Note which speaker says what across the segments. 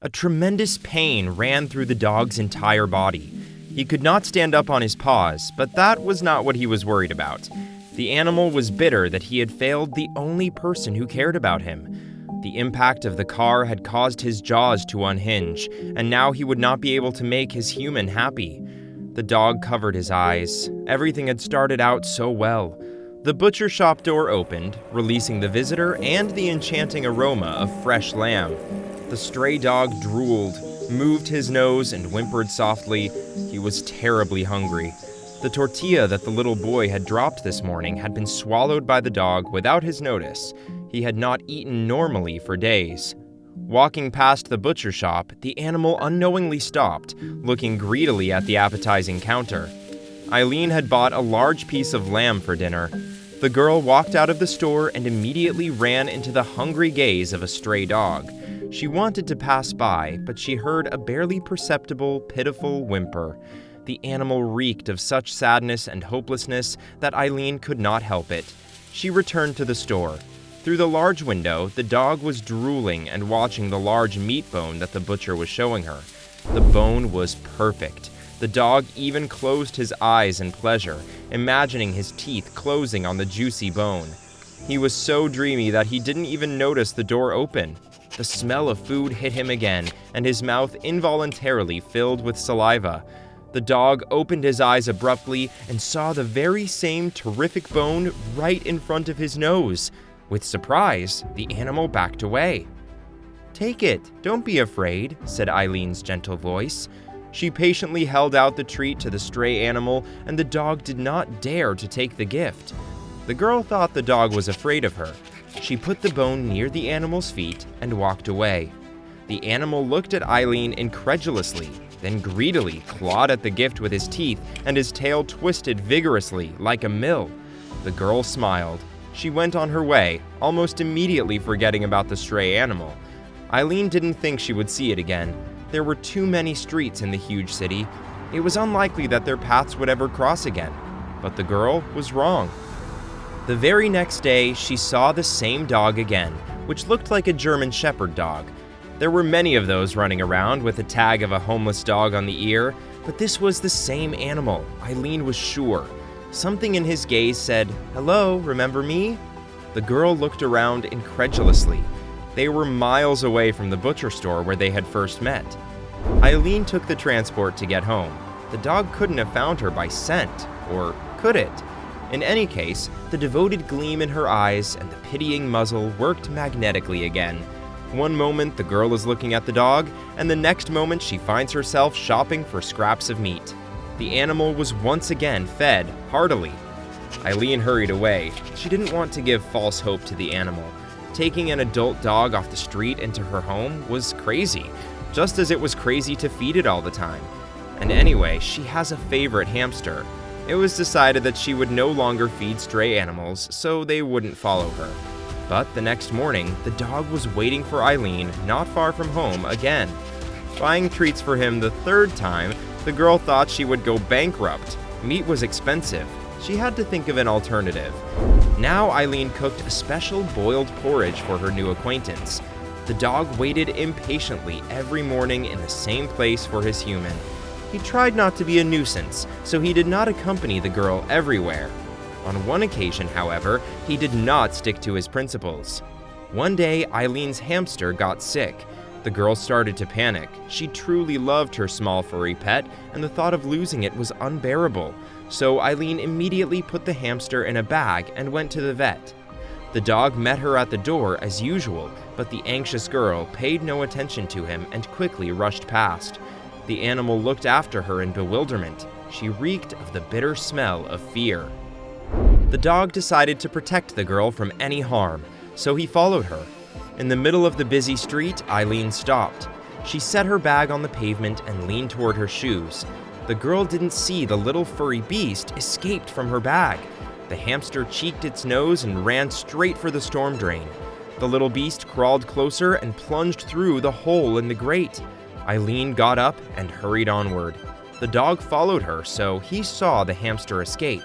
Speaker 1: A tremendous pain ran through the dog's entire body. He could not stand up on his paws, but that was not what he was worried about. The animal was bitter that he had failed the only person who cared about him. The impact of the car had caused his jaws to unhinge, and now he would not be able to make his human happy. The dog covered his eyes. Everything had started out so well. The butcher shop door opened, releasing the visitor and the enchanting aroma of fresh lamb. The stray dog drooled, moved his nose, and whimpered softly. He was terribly hungry. The tortilla that the little boy had dropped this morning had been swallowed by the dog without his notice. He had not eaten normally for days. Walking past the butcher shop, the animal unknowingly stopped, looking greedily at the appetizing counter. Eileen had bought a large piece of lamb for dinner. The girl walked out of the store and immediately ran into the hungry gaze of a stray dog. She wanted to pass by, but she heard a barely perceptible, pitiful whimper. The animal reeked of such sadness and hopelessness that Eileen could not help it. She returned to the store. Through the large window, the dog was drooling and watching the large meat bone that the butcher was showing her. The bone was perfect. The dog even closed his eyes in pleasure, imagining his teeth closing on the juicy bone. He was so dreamy that he didn't even notice the door open. The smell of food hit him again, and his mouth involuntarily filled with saliva. The dog opened his eyes abruptly and saw the very same terrific bone right in front of his nose. With surprise, the animal backed away. "Take it, don't be afraid," said Eileen's gentle voice. She patiently held out the treat to the stray animal, and the dog did not dare to take the gift. The girl thought the dog was afraid of her. She put the bone near the animal's feet and walked away. The animal looked at Eileen incredulously, then greedily clawed at the gift with his teeth, and his tail twisted vigorously like a mill. The girl smiled. She went on her way, almost immediately forgetting about the stray animal. Eileen didn't think she would see it again. There were too many streets in the huge city. It was unlikely that their paths would ever cross again. But the girl was wrong. The very next day, she saw the same dog again, which looked like a German Shepherd dog. There were many of those running around with a tag of a homeless dog on the ear, but this was the same animal, Eileen was sure. Something in his gaze said, "Hello, remember me?" The girl looked around incredulously. They were miles away from the butcher store where they had first met. Eileen took the transport to get home. The dog couldn't have found her by scent, or could it? In any case, the devoted gleam in her eyes and the pitying muzzle worked magnetically again. One moment the girl is looking at the dog, and the next moment she finds herself shopping for scraps of meat. The animal was once again fed heartily. Eileen hurried away. She didn't want to give false hope to the animal. Taking an adult dog off the street into her home was crazy, just as it was crazy to feed it all the time. And anyway, she has a favorite hamster. It was decided that she would no longer feed stray animals, so they wouldn't follow her. But the next morning, the dog was waiting for Eileen not far from home again. Buying treats for him the third time, the girl thought she would go bankrupt. Meat was expensive. She had to think of an alternative. Now Eileen cooked a special boiled porridge for her new acquaintance. The dog waited impatiently every morning in the same place for his human. He tried not to be a nuisance, so he did not accompany the girl everywhere. On one occasion, however, he did not stick to his principles. One day, Eileen's hamster got sick. The girl started to panic. She truly loved her small furry pet, and the thought of losing it was unbearable. So Eileen immediately put the hamster in a bag and went to the vet. The dog met her at the door as usual, but the anxious girl paid no attention to him and quickly rushed past. The animal looked after her in bewilderment. She reeked of the bitter smell of fear. The dog decided to protect the girl from any harm, so he followed her. In the middle of the busy street, Eileen stopped. She set her bag on the pavement and leaned toward her shoes. The girl didn't see the little furry beast escaped from her bag. The hamster cheeked its nose and ran straight for the storm drain. The little beast crawled closer and plunged through the hole in the grate. Eileen got up and hurried onward. The dog followed her, so he saw the hamster escape.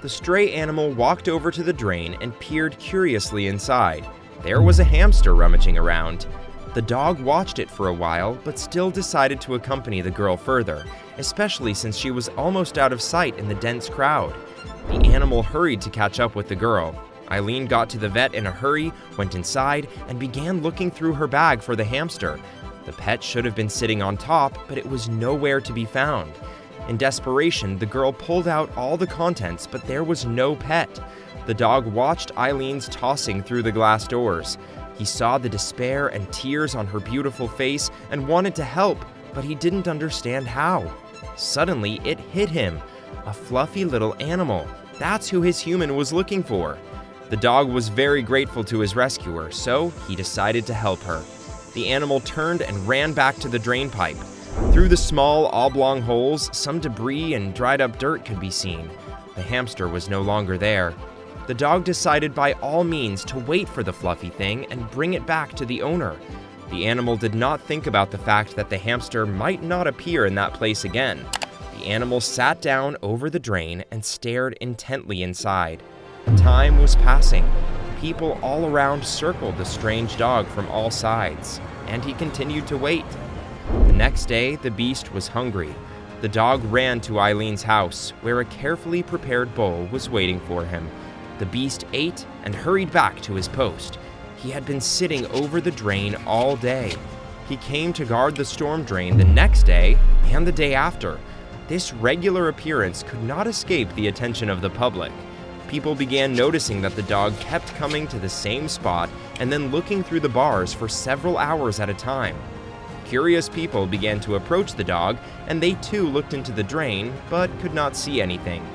Speaker 1: The stray animal walked over to the drain and peered curiously inside. There was a hamster rummaging around. The dog watched it for a while, but still decided to accompany the girl further, especially since she was almost out of sight in the dense crowd. The animal hurried to catch up with the girl. Eileen got to the vet in a hurry, went inside, and began looking through her bag for the hamster. The pet should have been sitting on top, but it was nowhere to be found. In desperation, the girl pulled out all the contents, but there was no pet. The dog watched Eileen's tossing through the glass doors. He saw the despair and tears on her beautiful face and wanted to help, but he didn't understand how. Suddenly, it hit him. A fluffy little animal. That's who his human was looking for. The dog was very grateful to his rescuer, so he decided to help her. The animal turned and ran back to the drain pipe. Through the small, oblong holes, some debris and dried-up dirt could be seen. The hamster was no longer there. The dog decided by all means to wait for the fluffy thing and bring it back to the owner. The animal did not think about the fact that the hamster might not appear in that place again. The animal sat down over the drain and stared intently inside. Time was passing. People all around circled the strange dog from all sides, and he continued to wait. The next day, the beast was hungry. The dog ran to Eileen's house, where a carefully prepared bowl was waiting for him. The beast ate and hurried back to his post. He had been sitting over the drain all day. He came to guard the storm drain the next day and the day after. This regular appearance could not escape the attention of the public. People began noticing that the dog kept coming to the same spot and then looking through the bars for several hours at a time. Curious people began to approach the dog, and they too looked into the drain, but could not see anything.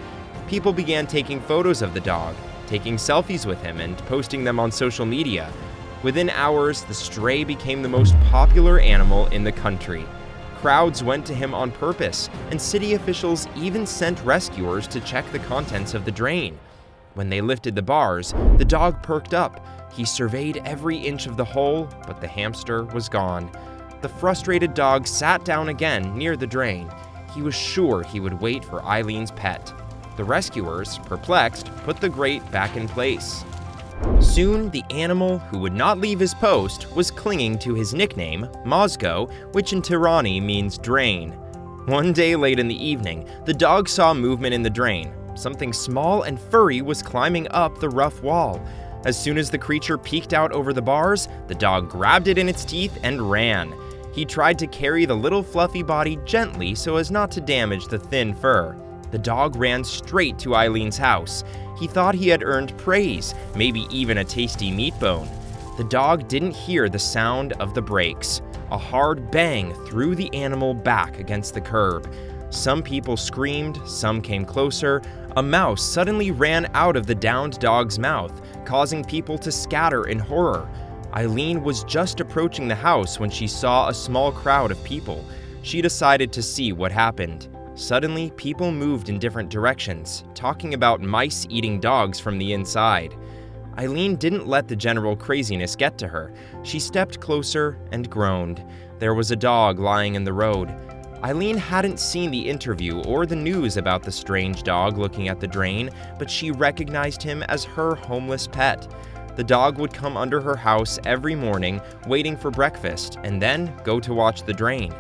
Speaker 1: People began taking photos of the dog, taking selfies with him, and posting them on social media. Within hours, the stray became the most popular animal in the country. Crowds went to him on purpose, and city officials even sent rescuers to check the contents of the drain. When they lifted the bars, the dog perked up. He surveyed every inch of the hole, but the hamster was gone. The frustrated dog sat down again near the drain. He was sure he would wait for Eileen's pet. The rescuers, perplexed, put the grate back in place. Soon, the animal, who would not leave his post, was clinging to his nickname, Mozgo, which in Tirani means drain. One day late in the evening, the dog saw movement in the drain. Something small and furry was climbing up the rough wall. As soon as the creature peeked out over the bars, the dog grabbed it in its teeth and ran. He tried to carry the little fluffy body gently so as not to damage the thin fur. The dog ran straight to Eileen's house. He thought he had earned praise, maybe even a tasty meat bone. The dog didn't hear the sound of the brakes. A hard bang threw the animal back against the curb. Some people screamed, some came closer. A mouse suddenly ran out of the downed dog's mouth, causing people to scatter in horror. Eileen was just approaching the house when she saw a small crowd of people. She decided to see what happened. Suddenly, people moved in different directions, talking about mice eating dogs from the inside. Eileen didn't let the general craziness get to her. She stepped closer and groaned. There was a dog lying in the road. Eileen hadn't seen the interview or the news about the strange dog looking at the drain, but she recognized him as her homeless pet. The dog would come under her house every morning, waiting for breakfast, and then go to watch the drain.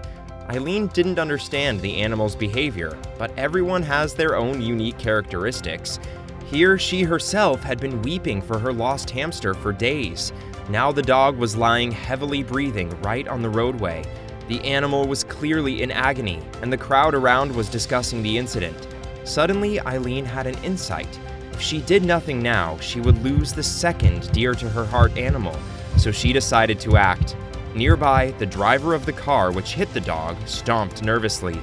Speaker 1: Eileen didn't understand the animal's behavior, but everyone has their own unique characteristics. Here, she herself had been weeping for her lost hamster for days. Now the dog was lying heavily breathing right on the roadway. The animal was clearly in agony, and the crowd around was discussing the incident. Suddenly, Eileen had an insight. If she did nothing now, she would lose the second dear to her heart animal, so she decided to act. Nearby, the driver of the car which hit the dog stomped nervously.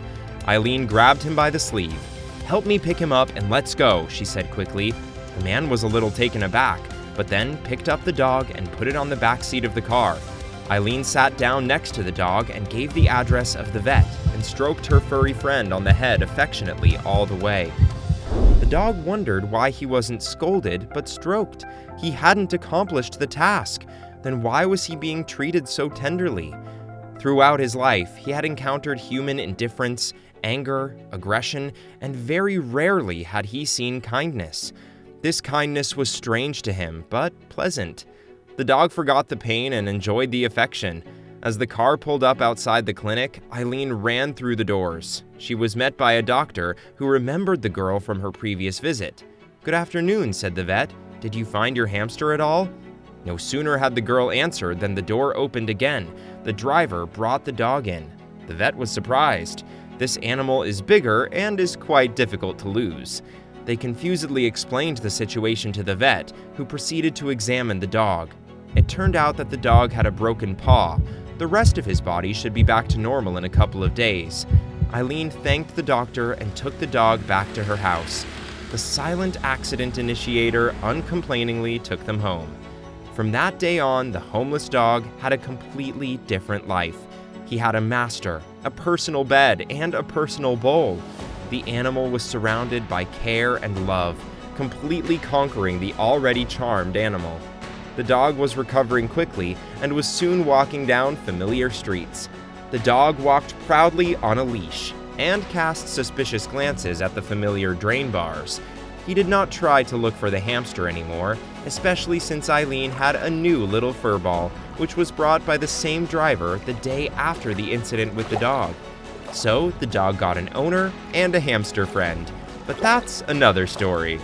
Speaker 1: Eileen grabbed him by the sleeve. "Help me pick him up and let's go," she said quickly. The man was a little taken aback, but then picked up the dog and put it on the back seat of the car. Eileen sat down next to the dog and gave the address of the vet and stroked her furry friend on the head affectionately all the way. The dog wondered why he wasn't scolded but stroked. He hadn't accomplished the task. Then why was he being treated so tenderly? Throughout his life, he had encountered human indifference, anger, aggression, and very rarely had he seen kindness. This kindness was strange to him, but pleasant. The dog forgot the pain and enjoyed the affection. As the car pulled up outside the clinic, Eileen ran through the doors. She was met by a doctor who remembered the girl from her previous visit. "Good afternoon," said the vet. "Did you find your hamster at all?" No sooner had the girl answered than the door opened again. The driver brought the dog in. The vet was surprised. This animal is bigger and is quite difficult to lose. They confusedly explained the situation to the vet, who proceeded to examine the dog. It turned out that the dog had a broken paw. The rest of his body should be back to normal in a couple of days. Eileen thanked the doctor and took the dog back to her house. The silent accident initiator uncomplainingly took them home. From that day on, the homeless dog had a completely different life. He had a master, a personal bed, and a personal bowl. The animal was surrounded by care and love, completely conquering the already charmed animal. The dog was recovering quickly and was soon walking down familiar streets. The dog walked proudly on a leash and cast suspicious glances at the familiar drain bars. He did not try to look for the hamster anymore, especially since Eileen had a new little furball, which was brought by the same driver the day after the incident with the dog. So the dog got an owner and a hamster friend. But that's another story.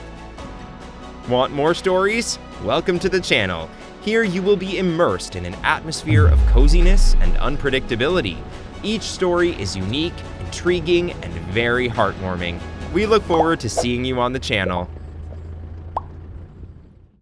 Speaker 1: Want more stories? Welcome to the channel. Here you will be immersed in an atmosphere of coziness and unpredictability. Each story is unique, intriguing, and very heartwarming. We look forward to seeing you on the channel.